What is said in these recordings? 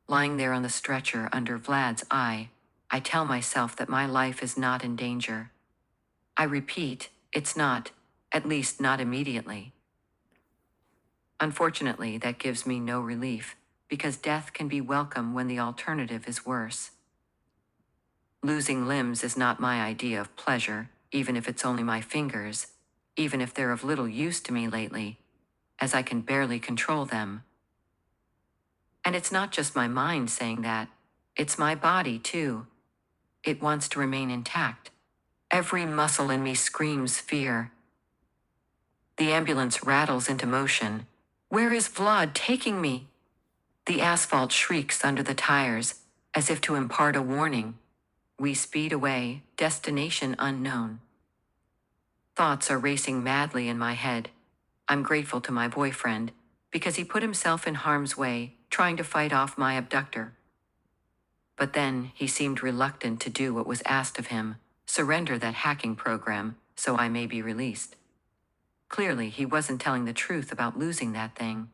Lying there on the stretcher under Vlad's eye, I tell myself that my life is not in danger. I repeat, it's not, at least not immediately. Unfortunately, that gives me no relief, because death can be welcome when the alternative is worse. Losing limbs is not my idea of pleasure, even if it's only my fingers, even if they're of little use to me lately, as I can barely control them. And it's not just my mind saying that, it's my body too. It wants to remain intact. Every muscle in me screams fear. The ambulance rattles into motion. Where is Vlad taking me? The asphalt shrieks under the tires, as if to impart a warning. We speed away, destination unknown. Thoughts are racing madly in my head. I'm grateful to my boyfriend, because he put himself in harm's way, trying to fight off my abductor. But then he seemed reluctant to do what was asked of him, surrender that hacking program, so I may be released. Clearly, he wasn't telling the truth about losing that thing.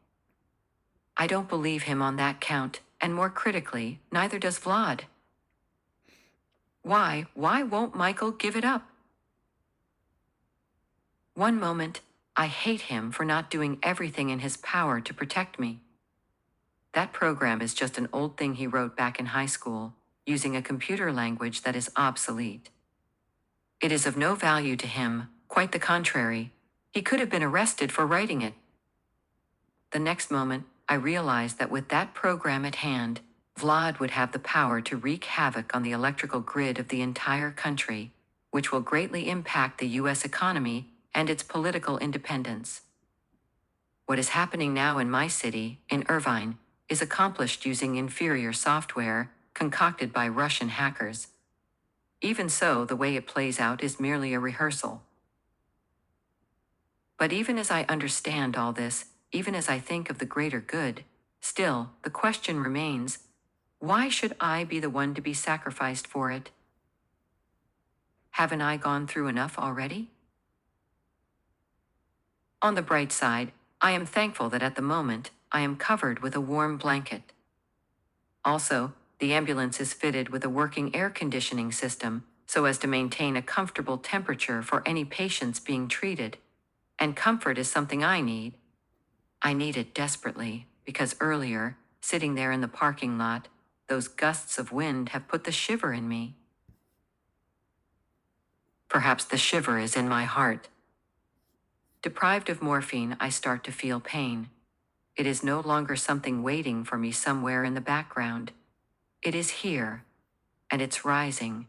I don't believe him on that count, and more critically, neither does Vlad. Why won't Michael give it up? One moment, I hate him for not doing everything in his power to protect me. That program is just an old thing he wrote back in high school, using a computer language that is obsolete. It is of no value to him, quite the contrary. He could have been arrested for writing it. The next moment, I realized that with that program at hand, Vlad would have the power to wreak havoc on the electrical grid of the entire country, which will greatly impact the US economy and its political independence. What is happening now in my city, in Irvine, is accomplished using inferior software concocted by Russian hackers. Even so, the way it plays out is merely a rehearsal. But even as I understand all this, even as I think of the greater good, still, the question remains, why should I be the one to be sacrificed for it? Haven't I gone through enough already? On the bright side, I am thankful that at the moment, I am covered with a warm blanket. Also, the ambulance is fitted with a working air conditioning system so as to maintain a comfortable temperature for any patients being treated. And comfort is something I need. I need it desperately, because earlier, sitting there in the parking lot, those gusts of wind have put the shiver in me. Perhaps the shiver is in my heart. Deprived of morphine, I start to feel pain. It is no longer something waiting for me somewhere in the background. It is here, and it's rising,